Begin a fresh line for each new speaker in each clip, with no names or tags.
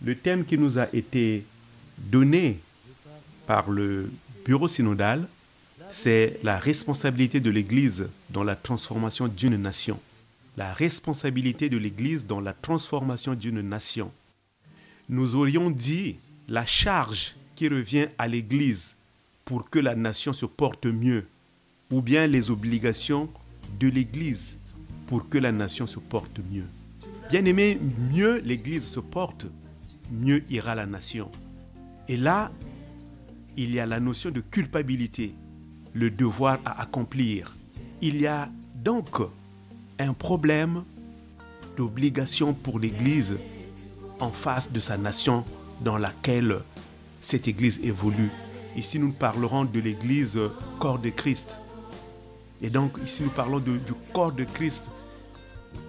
Le thème qui nous a été donné par le bureau synodal, c'est la responsabilité de l'Église dans la transformation d'une nation. La responsabilité de l'Église dans la transformation d'une nation. Nous aurions dit la charge qui revient à l'Église pour que la nation se porte mieux, ou bien les obligations de l'Église pour que la nation se porte mieux. Bien aimé, mieux l'Église se porte, mieux ira la nation. Et là, il y a la notion de culpabilité, le devoir à accomplir. Il y a donc un problème d'obligation pour l'Église en face de sa nation dans laquelle cette Église évolue. Ici, nous parlerons de l'Église corps de Christ. Et donc, ici, nous parlons du corps de Christ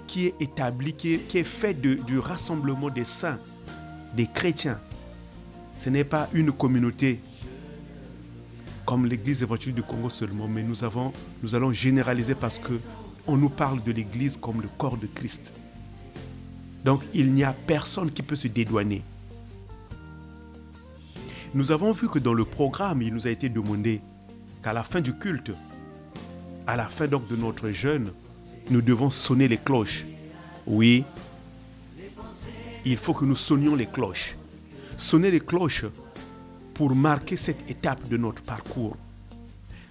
qui est établi, qui est fait du rassemblement des saints, des chrétiens. Ce n'est pas une communauté comme l'Église évangélique du Congo seulement, mais nous allons généraliser parce qu'on nous parle de l'Église comme le corps de Christ. Donc, il n'y a personne qui peut se dédouaner. Nous avons vu que dans le programme, il nous a été demandé qu'à la fin du culte, à la fin donc de notre jeûne, nous devons sonner les cloches. Oui, il faut que nous sonnions les cloches. Sonner les cloches pour marquer cette étape de notre parcours.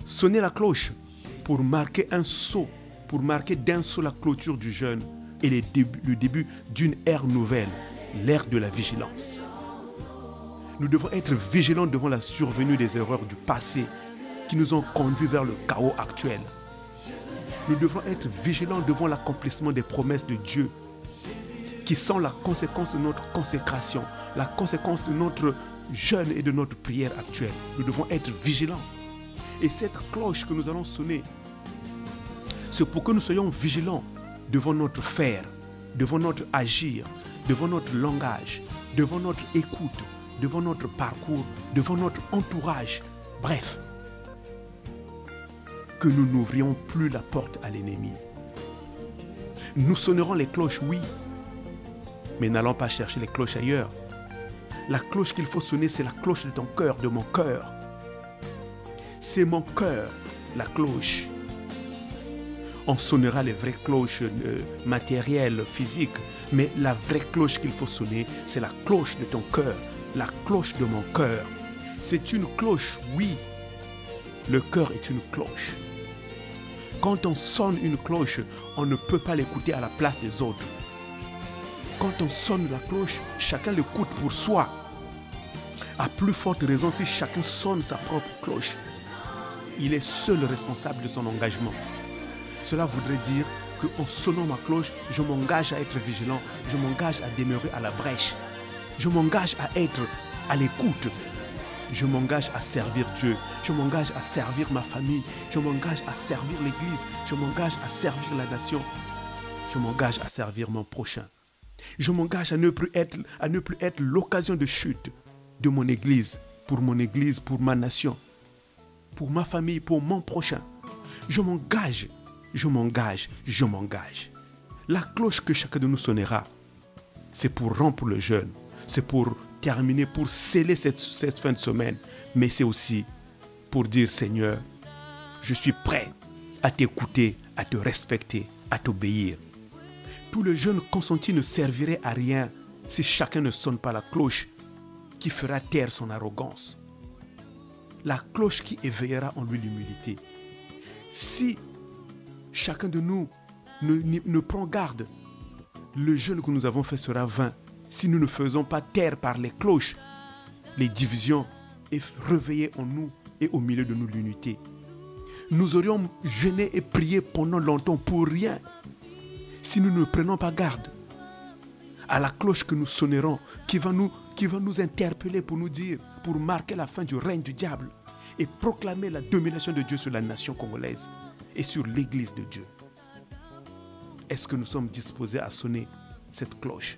Sonner la cloche pour marquer un saut, pour marquer d'un saut la clôture du jeûne et le début d'une ère nouvelle, l'ère de la vigilance. Nous devons être vigilants devant la survenue des erreurs du passé qui nous ont conduits vers le chaos actuel. Nous devons être vigilants devant l'accomplissement des promesses de Dieu qui sont la conséquence de notre consécration, la conséquence de notre jeûne et de notre prière actuelle. Nous devons être vigilants. Et cette cloche que nous allons sonner, c'est pour que nous soyons vigilants devant notre faire, devant notre agir, devant notre langage, devant notre écoute, devant notre parcours, devant notre entourage. Bref, que nous n'ouvrions plus la porte à l'ennemi. Nous sonnerons les cloches, oui, mais n'allons pas chercher les cloches ailleurs. La cloche qu'il faut sonner, c'est la cloche de ton cœur, de mon cœur. C'est mon cœur, la cloche. On sonnera les vraies cloches matérielles, physiques, mais la vraie cloche qu'il faut sonner, c'est la cloche de ton cœur, la cloche de mon cœur. C'est une cloche, oui. Le cœur est une cloche. Quand on sonne une cloche, on ne peut pas l'écouter à la place des autres. Quand on sonne la cloche, chacun l'écoute pour soi. À plus forte raison, si chacun sonne sa propre cloche, il est seul responsable de son engagement. Cela voudrait dire qu'en sonnant ma cloche, je m'engage à être vigilant, je m'engage à demeurer à la brèche, je m'engage à être à l'écoute, je m'engage à servir Dieu, je m'engage à servir ma famille, je m'engage à servir l'Église, je m'engage à servir la nation, je m'engage à servir mon prochain. Je m'engage à ne plus être l'occasion de chute de mon Église, pour ma nation, pour ma famille, pour mon prochain. Je m'engage. La cloche que chacun de nous sonnera, c'est pour rompre le jeûne, c'est pour terminer, pour sceller cette fin de semaine, mais c'est aussi pour dire Seigneur, je suis prêt à t'écouter, à te respecter, à t'obéir. Tout le jeûne consenti ne servirait à rien si chacun ne sonne pas la cloche qui fera taire son arrogance. La cloche qui éveillera en lui l'humilité. Si chacun de nous ne prend garde, le jeûne que nous avons fait sera vain si nous ne faisons pas taire par les cloches les divisions et réveiller en nous et au milieu de nous l'unité. Nous aurions jeûné et prié pendant longtemps pour rien si nous ne prenons pas garde à la cloche que nous sonnerons, qui va nous interpeller pour nous dire, pour marquer la fin du règne du diable et proclamer la domination de Dieu sur la nation congolaise et sur l'Église de Dieu. Est-ce que nous sommes disposés à sonner cette cloche?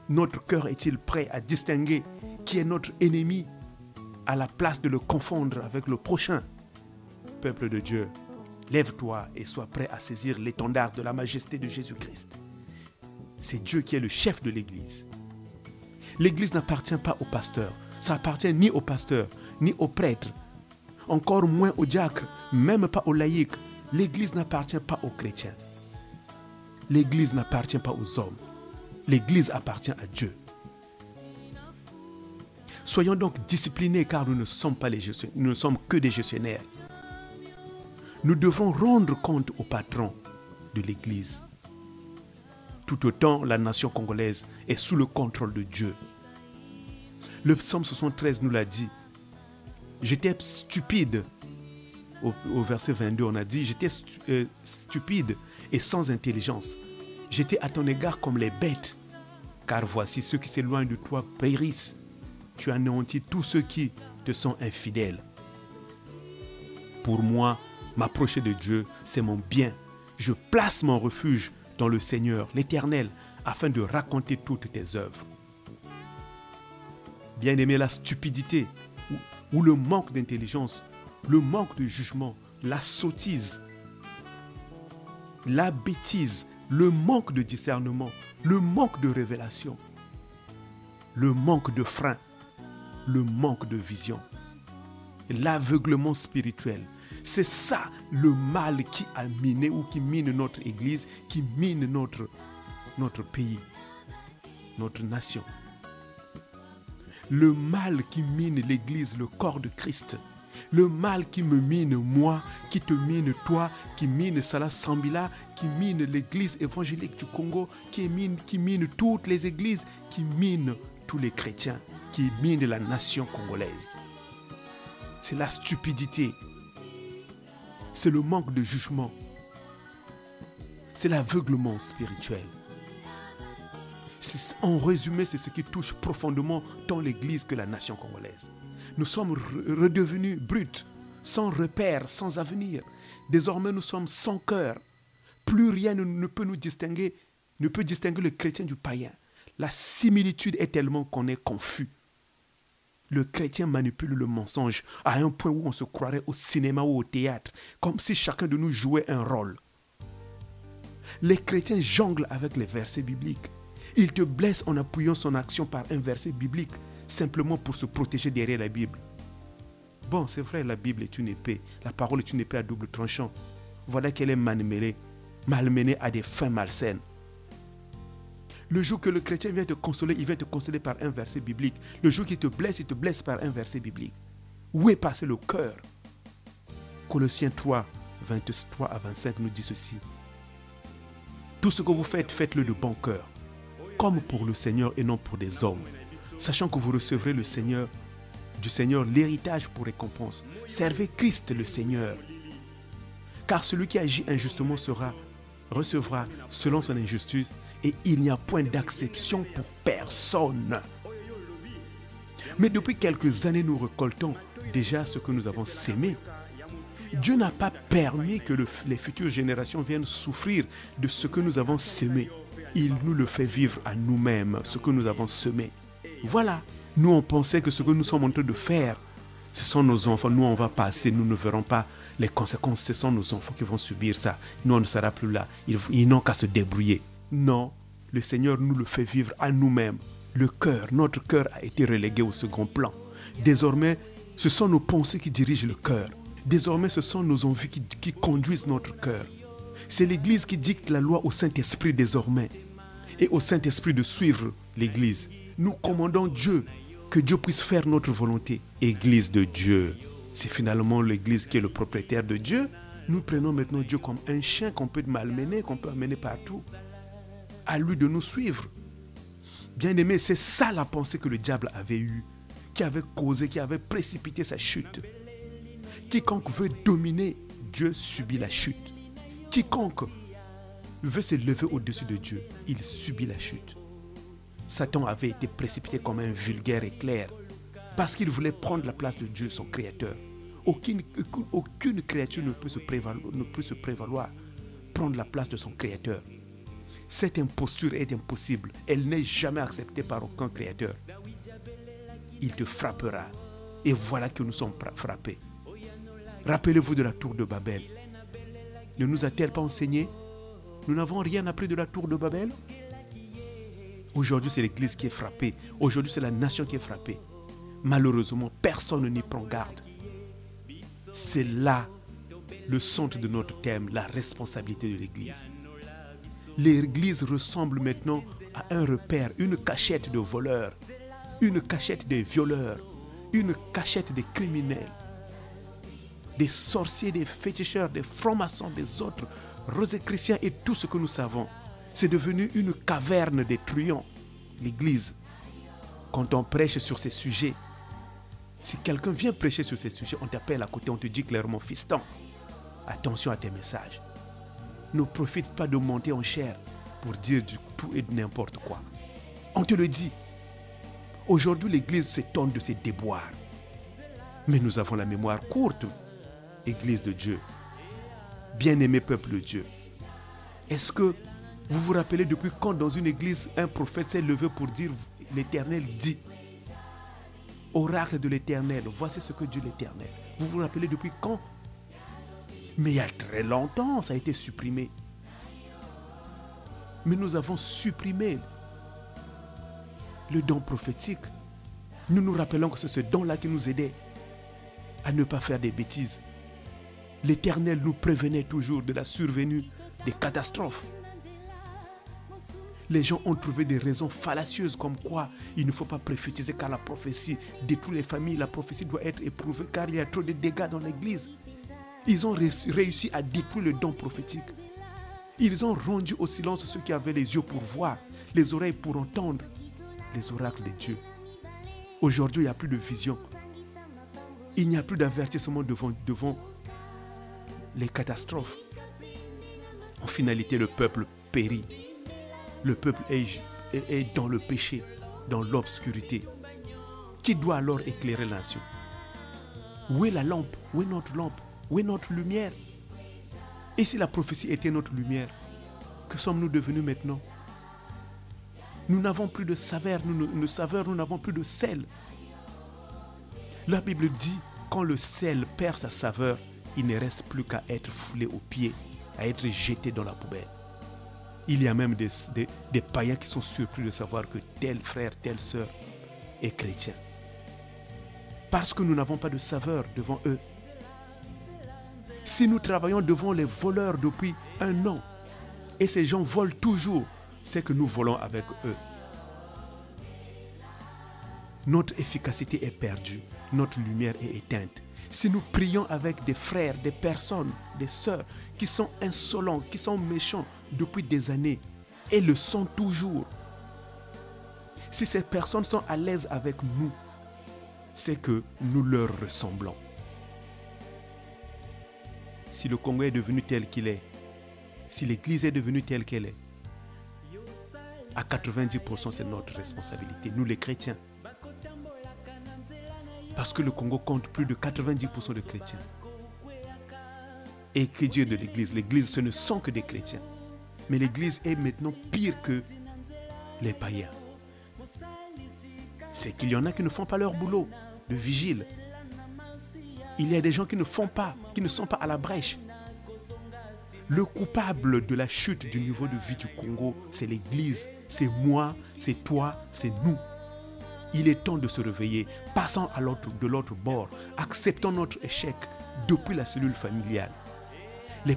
Notre cœur est-il prêt à distinguer qui est notre ennemi à la place de le confondre avec le prochain? Peuple de Dieu, lève-toi et sois prêt à saisir l'étendard de la majesté de Jésus-Christ. C'est Dieu qui est le chef de l'Église. L'église n'appartient pas au pasteur. Ça appartient ni au pasteur, ni au prêtre, encore moins au diacre, même pas aux laïcs. L'église n'appartient pas aux chrétiens. L'église n'appartient pas aux hommes. L'église appartient à Dieu. Soyons donc disciplinés car nous ne sommes pas les gestionnaires, nous ne sommes que des gestionnaires. Nous devons rendre compte au patron de l'église. Tout autant la nation congolaise est sous le contrôle de Dieu. Le psaume 73 nous l'a dit. J'étais stupide. Au verset 22, on a dit, j'étais stupide et sans intelligence. J'étais à ton égard comme les bêtes. Car voici ceux qui s'éloignent de toi périssent. Tu anéantis tous ceux qui te sont infidèles. Pour moi, m'approcher de Dieu, c'est mon bien. Je place mon refuge dans le Seigneur, l'Éternel, afin de raconter toutes tes œuvres. Bien-aimé, la stupidité ou le manque d'intelligence, le manque de jugement, la sottise, la bêtise, le manque de discernement, le manque de révélation, le manque de frein, le manque de vision, l'aveuglement spirituel. C'est ça le mal qui a miné ou qui mine notre Église, qui mine notre pays, notre nation. Le mal qui mine l'Église, le corps de Christ. Le mal qui me mine moi, qui te mine toi, qui mine Salah Sambila, qui mine l'Église évangélique du Congo, qui mine toutes les églises, qui mine tous les chrétiens, qui mine la nation congolaise. C'est la stupidité. C'est le manque de jugement. C'est l'aveuglement spirituel. En résumé, c'est ce qui touche profondément tant l'Église que la nation congolaise. Nous sommes redevenus bruts, sans repère, sans avenir. Désormais, nous sommes sans cœur. Plus rien ne peut nous distinguer, ne peut distinguer le chrétien du païen. La similitude est tellement qu'on est confus. Le chrétien manipule le mensonge à un point où on se croirait au cinéma ou au théâtre, comme si chacun de nous jouait un rôle. Les chrétiens jonglent avec les versets bibliques. Ils te blessent en appuyant son action par un verset biblique, simplement pour se protéger derrière la Bible. Bon, c'est vrai, la Bible est une épée. La parole est une épée à double tranchant. Voilà qu'elle est malmenée à des fins malsaines. Le jour que le chrétien vient te consoler, il vient te consoler par un verset biblique. Le jour qu'il te blesse, il te blesse par un verset biblique. Où est passé le cœur? Colossiens 3, 23 à 25 nous dit ceci. Tout ce que vous faites, faites-le de bon cœur, comme pour le Seigneur et non pour des hommes, sachant que vous recevrez du Seigneur l'héritage pour récompense. Servez Christ le Seigneur. Car celui qui agit injustement recevra selon son injustice, et il n'y a point d'acception pour personne. Mais depuis quelques années, nous récoltons déjà ce que nous avons sémé. Dieu n'a pas permis que les futures générations viennent souffrir de ce que nous avons sémé. Il nous le fait vivre à nous-mêmes, ce que nous avons semé. Voilà, nous on pensait que ce que nous sommes en train de faire, ce sont nos enfants. Nous on va passer, nous ne verrons pas les conséquences. Ce sont nos enfants qui vont subir ça. Nous on ne sera plus là. Ils n'ont qu'à se débrouiller. Non, le Seigneur nous le fait vivre à nous-mêmes. Notre cœur a été relégué au second plan. Désormais, ce sont nos pensées qui dirigent le cœur. Désormais, ce sont nos envies qui conduisent notre cœur. C'est l'Église qui dicte la loi au Saint-Esprit désormais. Et au Saint-Esprit de suivre l'Église. Nous commandons Dieu, que Dieu puisse faire notre volonté. Église de Dieu. C'est finalement l'Église qui est le propriétaire de Dieu. Nous prenons maintenant Dieu comme un chien qu'on peut malmener, qu'on peut amener partout. À lui de nous suivre. Bien-aimé, c'est ça la pensée que le diable avait eue, qui avait causé, qui avait précipité sa chute. Quiconque veut dominer, Dieu subit la chute. Quiconque veut se lever au-dessus de Dieu, il subit la chute. Satan avait été précipité comme un vulgaire éclair parce qu'il voulait prendre la place de Dieu, son créateur. Aucune créature ne peut se prévaloir, prendre la place de son créateur. Cette imposture est impossible. Elle n'est jamais acceptée par aucun créateur. Il te frappera. Et voilà que nous sommes frappés. Rappelez-vous de la tour de Babel. Ne nous a-t-elle pas enseigné? Nous n'avons rien appris de la tour de Babel? Aujourd'hui, c'est l'Église qui est frappée. Aujourd'hui, c'est la nation qui est frappée. Malheureusement, personne n'y prend garde. C'est là le centre de notre thème, la responsabilité de l'Église. L'Église ressemble maintenant à un repère, une cachette de voleurs, une cachette des violeurs, une cachette des criminels, des sorciers, des féticheurs, des francs-maçons, des autres rosicruciens et tout ce que nous savons. C'est devenu une caverne des truands, l'Église. Quand on prêche sur ces sujets, si quelqu'un vient prêcher sur ces sujets, on t'appelle à côté, on te dit clairement, fiston, attention à tes messages. Ne profite pas de monter en chair pour dire du tout et de n'importe quoi. On te le dit. Aujourd'hui, l'Église s'étonne de ses déboires. Mais nous avons la mémoire courte, Église de Dieu. Bien-aimé peuple de Dieu. Est-ce que vous vous rappelez depuis quand dans une église, un prophète s'est levé pour dire l'Éternel dit, oracle de l'Éternel, voici ce que dit l'Éternel. Vous vous rappelez depuis quand? Mais il y a très longtemps, ça a été supprimé. Mais nous avons supprimé le don prophétique. Nous nous rappelons que c'est ce don-là qui nous aidait à ne pas faire des bêtises. L'Éternel nous prévenait toujours de la survenue des catastrophes. Les gens ont trouvé des raisons fallacieuses comme quoi il ne faut pas prophétiser car la prophétie détruit les familles, la prophétie doit être éprouvée car il y a trop de dégâts dans l'église. Ils ont réussi à détruire le don prophétique. Ils ont rendu au silence ceux qui avaient les yeux pour voir, les oreilles pour entendre les oracles de Dieu. Aujourd'hui, il n'y a plus de vision. Il n'y a plus d'avertissement devant les catastrophes. En finalité, le peuple périt. Le peuple est dans le péché, dans l'obscurité. Qui doit alors éclairer la nation? Où est la lampe? Où est notre lampe? Où est notre lumière? Et si la prophétie était notre lumière, que sommes-nous devenus maintenant? Nous n'avons plus de saveur, nous n'avons plus de sel. La Bible dit, quand le sel perd sa saveur, il ne reste plus qu'à être foulé aux pieds, à être jeté dans la poubelle. Il y a même des païens qui sont surpris de savoir que tel frère, telle sœur est chrétien. Parce que nous n'avons pas de saveur devant eux. Si nous travaillons devant les voleurs depuis un an, et ces gens volent toujours, c'est que nous volons avec eux. Notre efficacité est perdue, notre lumière est éteinte. Si nous prions avec des frères, des personnes, des sœurs qui sont insolents, qui sont méchants depuis des années et le sont toujours, si ces personnes sont à l'aise avec nous, c'est que nous leur ressemblons. Si le Congo est devenu tel qu'il est, si l'Église est devenue telle qu'elle est, à 90% c'est notre responsabilité, nous les chrétiens. Parce que le Congo compte plus de 90% de chrétiens. Et que Dieu de l'Église, l'Église ce ne sont que des chrétiens. Mais l'Église est maintenant pire que les païens. C'est qu'il y en a qui ne font pas leur boulot de vigile. Il y a des gens qui ne font pas, qui ne sont pas à la brèche. Le coupable de la chute du niveau de vie du Congo, c'est l'Église. C'est moi, c'est toi, c'est nous. Il est temps de se réveiller. Passons de l'autre bord. Acceptons notre échec depuis la cellule familiale. Nous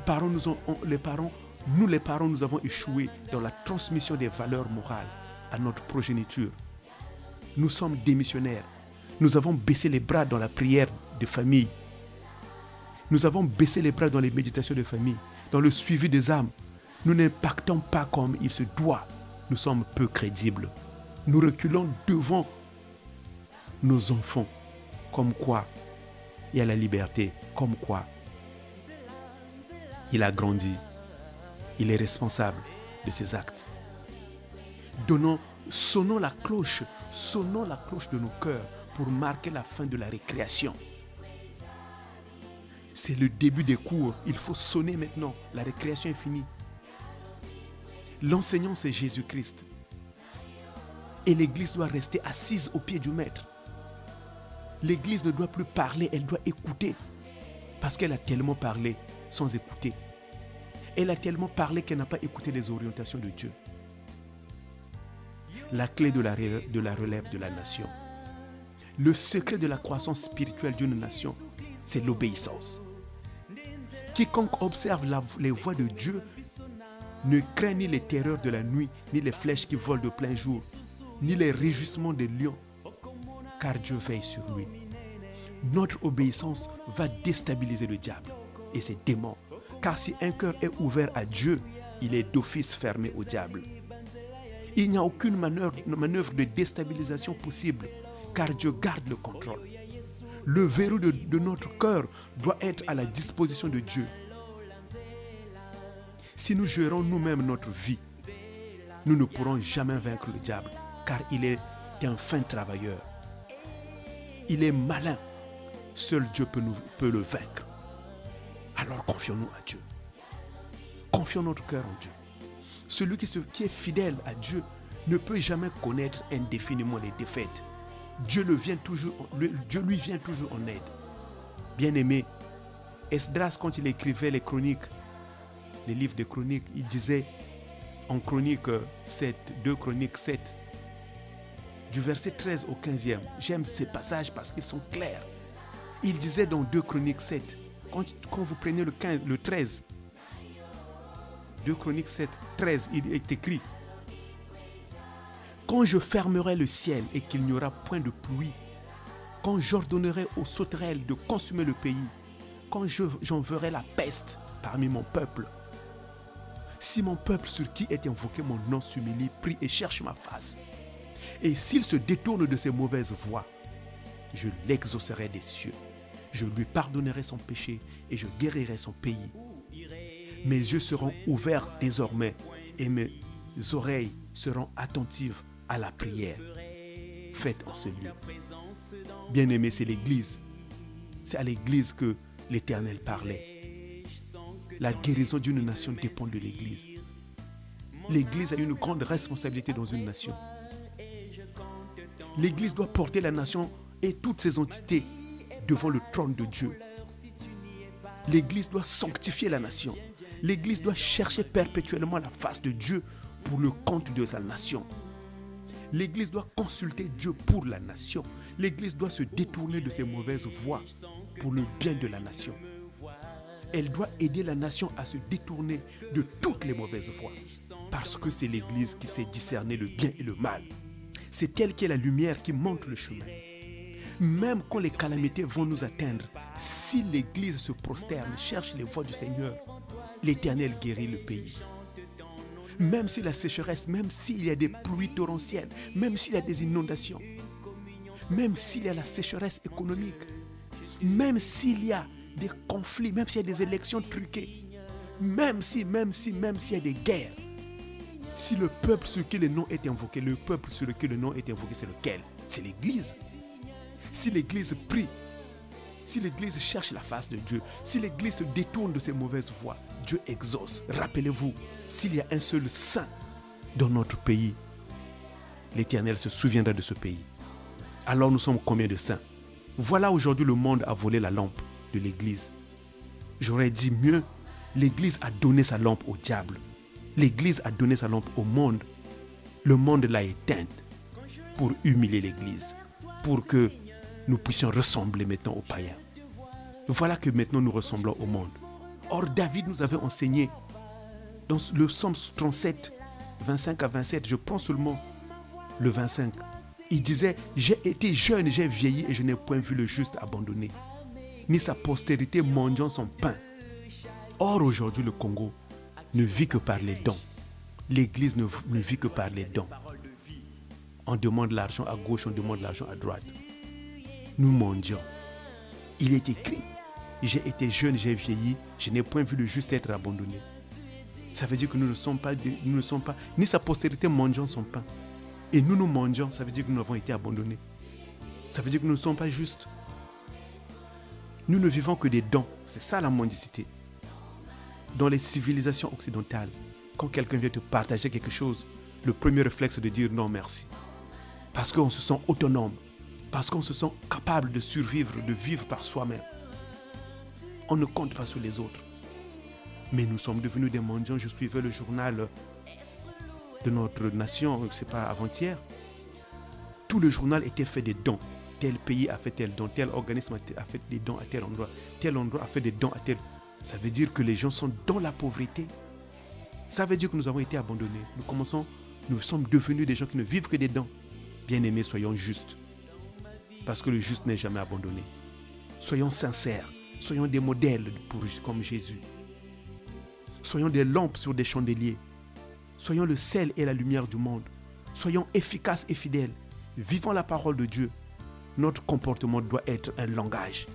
les parents, nous avons échoué dans la transmission des valeurs morales à notre progéniture. Nous sommes démissionnaires. Nous avons baissé les bras dans la prière de famille. Nous avons baissé les bras dans les méditations de famille, dans le suivi des âmes. Nous n'impactons pas comme il se doit. Nous sommes peu crédibles. Nous reculons devant nos enfants. Comme quoi, il y a la liberté. Comme quoi, il a grandi. Il est responsable de ses actes. Sonnons la cloche de nos cœurs pour marquer la fin de la récréation. C'est le début des cours. Il faut sonner maintenant. La récréation est finie. L'enseignant, c'est Jésus-Christ. Et l'Église doit rester assise au pied du Maître. L'Église ne doit plus parler, elle doit écouter. Parce qu'elle a tellement parlé sans écouter. Elle a tellement parlé qu'elle n'a pas écouté les orientations de Dieu. la clé de la relève de la nation. Le secret de la croissance spirituelle d'une nation, c'est l'obéissance. Quiconque observe les voies de Dieu ne craint ni les terreurs de la nuit, ni les flèches qui volent de plein jour, ni les réjouissements des lions, car Dieu veille sur lui. Notre obéissance va déstabiliser le diable et ses démons, car si un cœur est ouvert à Dieu, il est d'office fermé au diable. Il n'y a aucune manœuvre de déstabilisation possible, car Dieu garde le contrôle. Le verrou de notre cœur doit être à la disposition de Dieu. Si nous gérons nous-mêmes notre vie, nous ne pourrons jamais vaincre le diable, car il est un fin travailleur. Il est malin. Seul Dieu peut le vaincre. Alors confions-nous à Dieu. Confions notre cœur en Dieu. Celui qui est fidèle à Dieu ne peut jamais connaître indéfiniment les défaites. Dieu lui vient toujours en aide. Bien-aimé, Esdras, quand il écrivait les chroniques, les livres de chroniques, il disait en chronique 7, 2 chroniques 7, du verset 13 au 15e, j'aime ces passages parce qu'ils sont clairs. Il disait dans 2 chroniques 7, quand vous prenez le 13, 2 chroniques 7, 13, il est écrit: quand je fermerai le ciel et qu'il n'y aura point de pluie, quand j'ordonnerai aux sauterelles de consumer le pays, quand j'enverrai la peste parmi mon peuple, si mon peuple sur qui est invoqué mon nom s'humilie, prie et cherche ma face, et s'il se détourne de ses mauvaises voies, je l'exaucerai des cieux, je lui pardonnerai son péché et je guérirai son pays. Mes yeux seront ouverts désormais et mes oreilles seront attentives à la prière faite en ce lieu. Bien-aimé, c'est l'Église. C'est à l'Église que l'Éternel parlait. La guérison d'une nation dépend de l'Église. L'Église a une grande responsabilité dans une nation. L'Église doit porter la nation et toutes ses entités devant le trône de Dieu. L'Église doit sanctifier la nation. L'Église doit chercher perpétuellement la face de Dieu pour le compte de sa nation. L'Église doit consulter Dieu pour la nation. L'Église doit se détourner de ses mauvaises voies pour le bien de la nation. Elle doit aider la nation à se détourner de toutes les mauvaises voies. Parce que c'est l'Église qui sait discerner le bien et le mal. C'est elle qui est la lumière qui montre le chemin. Même quand les calamités vont nous atteindre, si l'Église se prosterne, cherche les voies du Seigneur, l'Éternel guérit le pays. Même si la sécheresse, même s'il y a des pluies torrentielles, même s'il y a des inondations, même s'il y a la sécheresse économique, même s'il y a des conflits, même s'il y a des élections truquées, même s'il y a des guerres, si le peuple sur qui le nom est invoqué, le peuple sur lequel le nom est invoqué, c'est lequel? C'est l'Église. Si l'Église prie, si l'Église cherche la face de Dieu, si l'Église se détourne de ses mauvaises voies, Dieu exauce. Rappelez-vous, s'il y a un seul saint dans notre pays, l'Éternel se souviendra de ce pays. Alors nous sommes combien de saints? Voilà, aujourd'hui le monde a volé la lampe de l'Église. J'aurais dit mieux, l'Église a donné sa lampe au diable. L'Église a donné sa lampe au monde. Le monde l'a éteinte pour humilier l'Église, pour que nous puissions ressembler maintenant aux païens. Voilà que maintenant nous ressemblons au monde. Or, David nous avait enseigné dans le psaume 37, 25 à 27, je prends seulement le 25. Il disait: j'ai été jeune, j'ai vieilli et je n'ai point vu le juste abandonné, ni sa postérité mendiant son pain. Or, aujourd'hui, le Congo ne vit que par les dons. L'Église ne vit que par les dons. On demande l'argent à gauche, on demande l'argent à droite. Nous mendions. Il est écrit: j'ai été jeune, j'ai vieilli, je n'ai point vu le juste être abandonné. Ça veut dire que nous ne sommes pas, ni sa postérité mendiant son pain. Et nous mendions, ça veut dire que nous avons été abandonnés. Ça veut dire que nous ne sommes pas justes. Nous ne vivons que des dons. C'est ça la mendicité. Dans les civilisations occidentales, quand quelqu'un vient te partager quelque chose, le premier réflexe est de dire non merci. Parce qu'on se sent autonome. Parce qu'on se sent capable de survivre, de vivre par soi-même. On ne compte pas sur les autres. Mais nous sommes devenus des mendiants. Je suivais le journal de notre nation, c'est pas avant-hier. Tout le journal était fait des dons. Tel pays a fait tel don, tel organisme a fait des dons à tel endroit a fait des dons à tel. Ça veut dire que les gens sont dans la pauvreté. Ça veut dire que nous avons été abandonnés. Nous sommes devenus des gens qui ne vivent que des dons. Bien-aimés, soyons justes. Parce que le juste n'est jamais abandonné. Soyons sincères. Soyons des modèles comme Jésus. Soyons des lampes sur des chandeliers. Soyons le sel et la lumière du monde. Soyons efficaces et fidèles. Vivons la parole de Dieu. Notre comportement doit être un langage.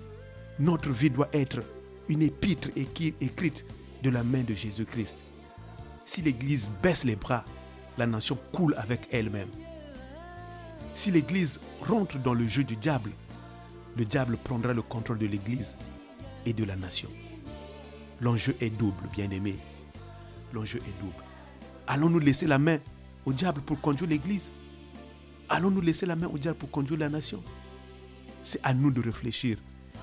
Notre vie doit être une épître écrite de la main de Jésus-Christ. Si l'Église baisse les bras, la nation coule avec elle-même. Si l'Église rentre dans le jeu du diable, le diable prendra le contrôle de l'Église et de la nation. L'enjeu est double, bien-aimés. L'enjeu est double. Allons-nous laisser la main au diable pour conduire l'Église? Allons-nous laisser la main au diable pour conduire la nation? C'est à nous de réfléchir.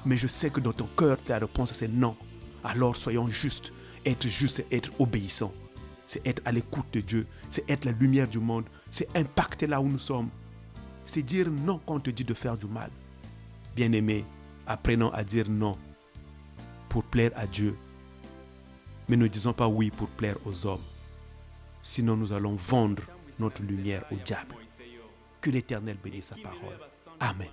Mais je sais que dans ton cœur, la réponse c'est non. Alors soyons justes. Être juste, c'est être obéissant. C'est être à l'écoute de Dieu. C'est être la lumière du monde. C'est impacter là où nous sommes. C'est dire non quand on te dit de faire du mal. Bien-aimés, apprenons à dire non pour plaire à Dieu. Mais ne disons pas oui pour plaire aux hommes. Sinon nous allons vendre notre lumière au diable. Que l'Éternel bénisse sa parole. Amen.